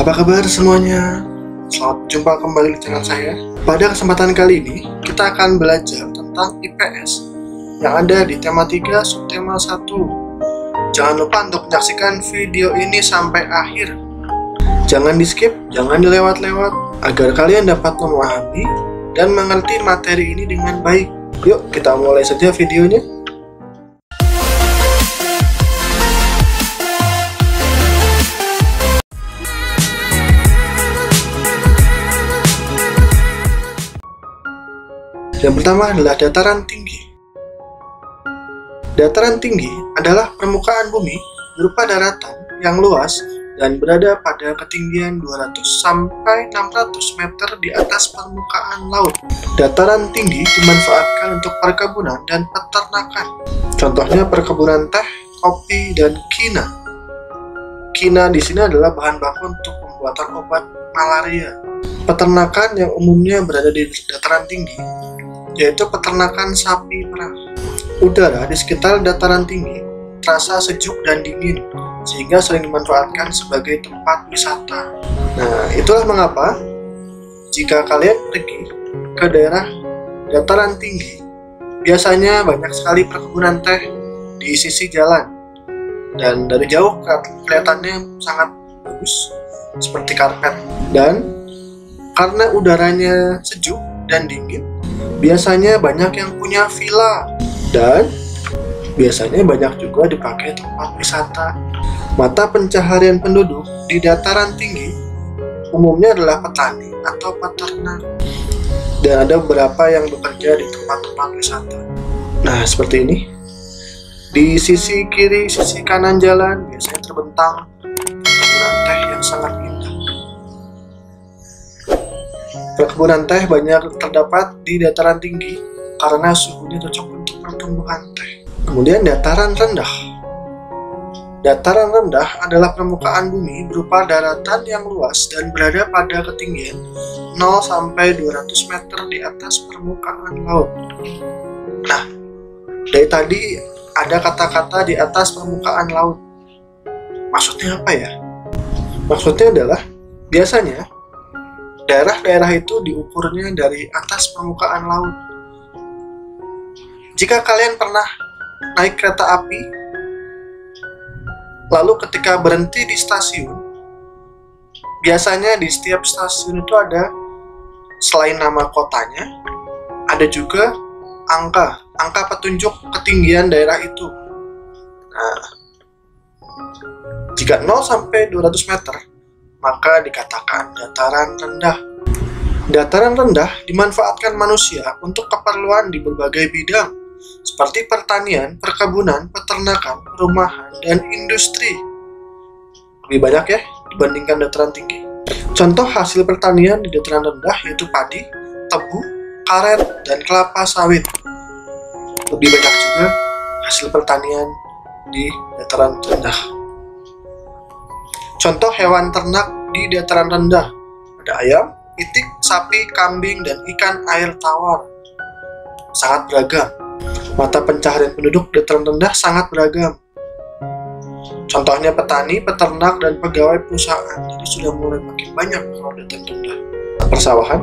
Apa kabar semuanya? Selamat jumpa kembali di channel saya. Pada kesempatan kali ini, kita akan belajar tentang IPS yang ada di tema 3 subtema 1. Jangan lupa untuk menyaksikan video ini sampai akhir. Jangan di skip, jangan dilewat-lewat, agar kalian dapat memahami dan mengerti materi ini dengan baik. Yuk, kita mulai saja videonya. Yang pertama adalah dataran tinggi. Dataran tinggi adalah permukaan bumi berupa daratan yang luas dan berada pada ketinggian 200 sampai 600 meter di atas permukaan laut. Dataran tinggi dimanfaatkan untuk perkebunan dan peternakan. Contohnya perkebunan teh, kopi, dan kina. Kina di sini adalah bahan baku untuk pembuatan obat malaria. Peternakan yang umumnya berada di dataran tinggi yaitu peternakan sapi perah. Udara di sekitar dataran tinggi terasa sejuk dan dingin, sehingga sering dimanfaatkan sebagai tempat wisata. Nah, itulah mengapa jika kalian pergi ke daerah dataran tinggi, biasanya banyak sekali perkebunan teh di sisi jalan, dan dari jauh kelihatannya sangat bagus, seperti karpet. Dan karena udaranya sejuk dan dingin, biasanya banyak yang punya villa, dan biasanya banyak juga dipakai tempat wisata. Mata pencaharian penduduk di dataran tinggi umumnya adalah petani atau peternak, dan ada beberapa yang bekerja di tempat-tempat wisata. Nah, seperti ini. Di sisi kiri, sisi kanan jalan biasanya terbentang perkebunan teh yang sangat indah. Perkebunan teh banyak terdapat di dataran tinggi karena suhunya cocok untuk pertumbuhan teh. Kemudian dataran rendah. Dataran rendah adalah permukaan bumi berupa daratan yang luas dan berada pada ketinggian 0 sampai 200 meter di atas permukaan laut. Nah, dari tadi ada kata-kata di atas permukaan laut. Maksudnya apa ya? Maksudnya adalah biasanya daerah-daerah itu diukurnya dari atas permukaan laut. Jika kalian pernah naik kereta api, lalu ketika berhenti di stasiun, biasanya di setiap stasiun itu ada, selain nama kotanya, ada juga angka petunjuk ketinggian daerah itu. Nah, jika 0 sampai 200 meter, maka dikatakan dataran rendah. Dataran rendah dimanfaatkan manusia untuk keperluan di berbagai bidang, seperti pertanian, perkebunan, peternakan, perumahan, dan industri. Lebih banyak ya dibandingkan dataran tinggi. Contoh hasil pertanian di dataran rendah yaitu padi, tebu, karet, dan kelapa sawit. Lebih banyak juga hasil pertanian di dataran rendah. Contoh hewan ternak di dataran rendah ada ayam, itik, sapi, kambing, dan ikan air tawar. Sangat beragam. Mata pencaharian penduduk dataran rendah sangat beragam. Contohnya petani, peternak, dan pegawai perusahaan. Jadi sudah mulai makin banyak kalau dataran rendah. Persawahan,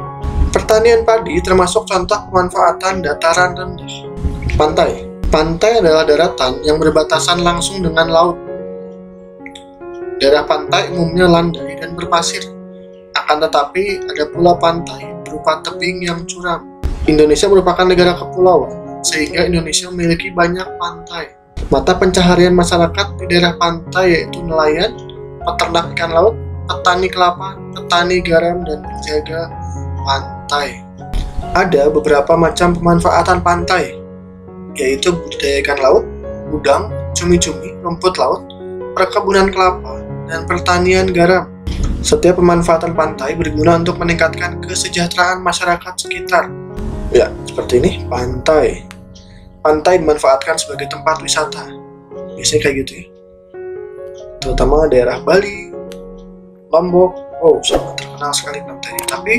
pertanian padi termasuk contoh pemanfaatan dataran rendah. Pantai. Pantai adalah daratan yang berbatasan langsung dengan laut. Daerah pantai umumnya landai dan berpasir. Akan tetapi ada pula pantai berupa tebing yang curam. Indonesia merupakan negara kepulauan, sehingga Indonesia memiliki banyak pantai. Mata pencaharian masyarakat di daerah pantai yaitu nelayan, peternak ikan laut, petani kelapa, petani garam, dan penjaga pantai. Ada beberapa macam pemanfaatan pantai, yaitu budidaya ikan laut, udang, cumi-cumi, rumput laut, perkebunan kelapa, dan pertanian garam. Setiap pemanfaatan pantai berguna untuk meningkatkan kesejahteraan masyarakat sekitar. Ya, seperti ini, pantai. Pantai dimanfaatkan sebagai tempat wisata. Biasanya kayak gitu ya. Terutama daerah Bali, Lombok, sangat terkenal sekali pantai. Tapi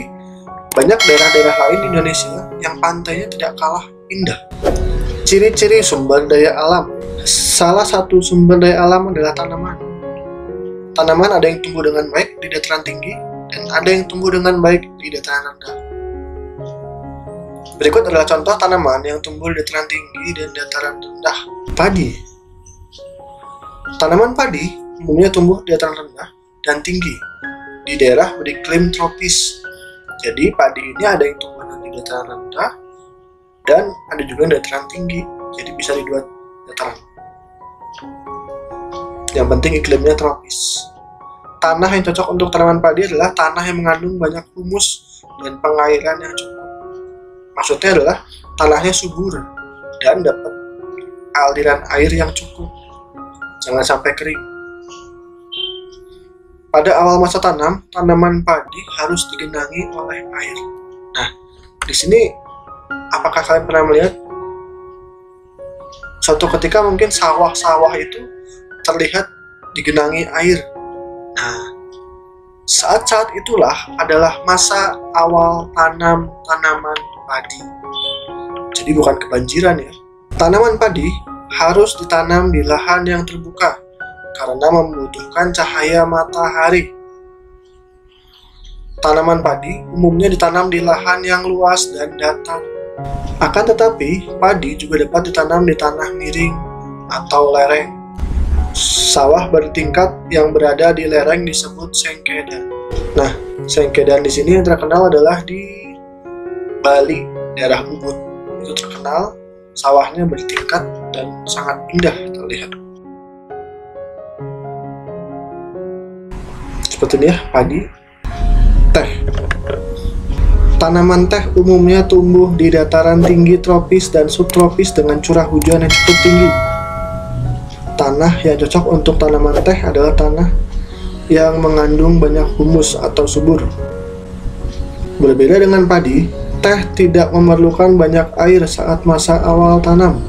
banyak daerah-daerah lain di Indonesia yang pantainya tidak kalah indah. Ciri-ciri sumber daya alam. Salah satu sumber daya alam adalah tanaman. tanaman ada yang tumbuh dengan baik di dataran tinggi dan ada yang tumbuh dengan baik di dataran rendah. Berikut adalah contoh tanaman yang tumbuh di dataran tinggi dan dataran rendah. Padi. Tanaman padi umumnya tumbuh di dataran rendah dan tinggi di daerah beriklim tropis. Jadi padi ini ada yang tumbuh di dataran rendah dan ada juga di dataran tinggi. Jadi bisa di dua dataran. Yang penting iklimnya tropis. Tanah yang cocok untuk tanaman padi adalah tanah yang mengandung banyak humus dan pengairan yang cukup. Maksudnya adalah tanahnya subur dan dapat aliran air yang cukup. Jangan sampai kering. Pada awal masa tanam, tanaman padi harus digenangi oleh air. Nah, di sini apakah kalian pernah melihat suatu ketika mungkin sawah-sawah itu terlihat digenangi air. Nah, saat-saat itulah adalah masa awal tanam tanaman padi. Jadi bukan kebanjiran ya. Tanaman padi harus ditanam di lahan yang terbuka karena membutuhkan cahaya matahari. Tanaman padi umumnya ditanam di lahan yang luas dan datar. Akan tetapi, padi juga dapat ditanam di tanah miring atau lereng. Sawah bertingkat yang berada di lereng disebut sengkedan. Nah, sengkedan di sini yang terkenal adalah di Bali, daerah Ubud. Itu terkenal, sawahnya bertingkat dan sangat indah terlihat. Seperti ini ya, padi. Teh. Tanaman teh umumnya tumbuh di dataran tinggi tropis dan subtropis dengan curah hujan yang cukup tinggi. Tanah yang cocok untuk tanaman teh adalah tanah yang mengandung banyak humus atau subur. Berbeda dengan padi, teh tidak memerlukan banyak air saat masa awal tanam.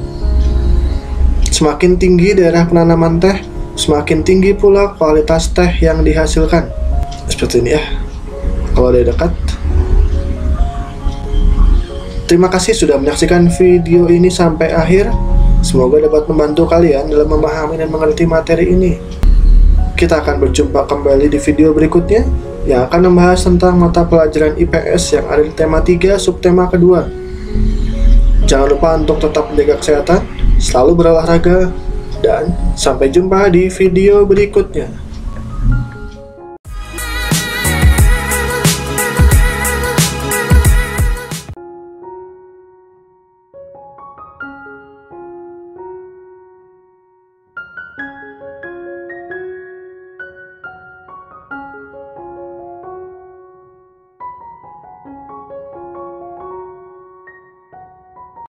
Semakin tinggi daerah penanaman teh, semakin tinggi pula kualitas teh yang dihasilkan. Seperti ini ya, kalau dari dekat. Terima kasih sudah menyaksikan video ini sampai akhir. Semoga dapat membantu kalian dalam memahami dan mengerti materi ini. Kita akan berjumpa kembali di video berikutnya yang akan membahas tentang mata pelajaran IPS yang ada di tema 3 subtema kedua. Jangan lupa untuk tetap menjaga kesehatan, selalu berolahraga, dan sampai jumpa di video berikutnya.